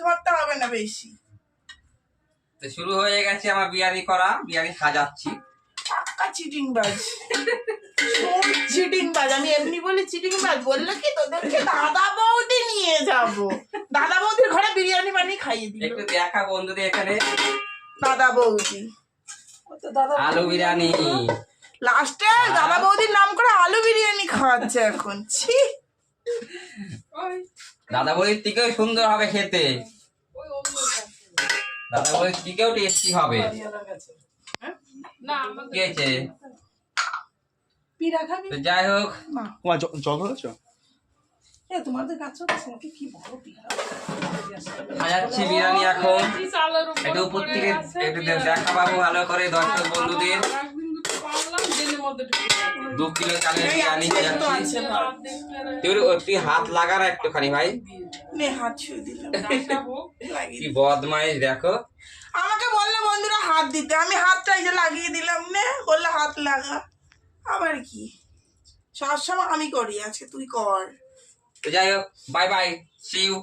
মারতে হবে না বেশি। তো শুরু হয়ে গেছে আমার বিরিয়ানি করা, বিরিয়ানি সাজাচ্ছি। পাক্কা চিটিং বাজ, চিটিং বাজ। আমি এমনি বলি চিটিং বাজ, বললে কি তোদেরকে দাদা বৌদি নিয়ে যাব, দাদা বৌদির ঘরে বিরিয়ানি বানিয়ে খাইয়ে দিল। একটু দেখা বন্ধুদের এখানে দাদা বৌদি আলু বিরিয়ানি, লাস্টে দাদা বৌদির নাম করে আলু বিরিয়ানি খাওয়াচ্ছে এখন। ছি, দাদা বৌদির থেকেও সুন্দর হবে খেতে, দাদা বৌদির থেকেও টেস্টি হবে। কি হয়েছে? তো যাই হোক, তোমার জল হয়েছ? তোমাদের কাছে কি বড় পিঠা সাজাচ্ছি বিরিয়ানি এখন। একটু উপর থেকে একটু দেখা পাবো ভালো করে দর্শক বন্ধুদের। 2 কিলো চালের বিরিয়ানি সাজাচ্ছি। তুই হাত লাগা না একটুখানি ভাই, হাত ছুঁয়ে দিলাম। কি বদমাইশ দেখো। আমাকে বললে বন্ধুরা হাত দিতে, আমি হাতটাই যে লাগিয়ে দিলাম, নে বললে হাত লাগা। আবার কি সবসময় আমি করি, আজকে তুই কর। তো যাই হোক, বাই বাই, সি ইউ।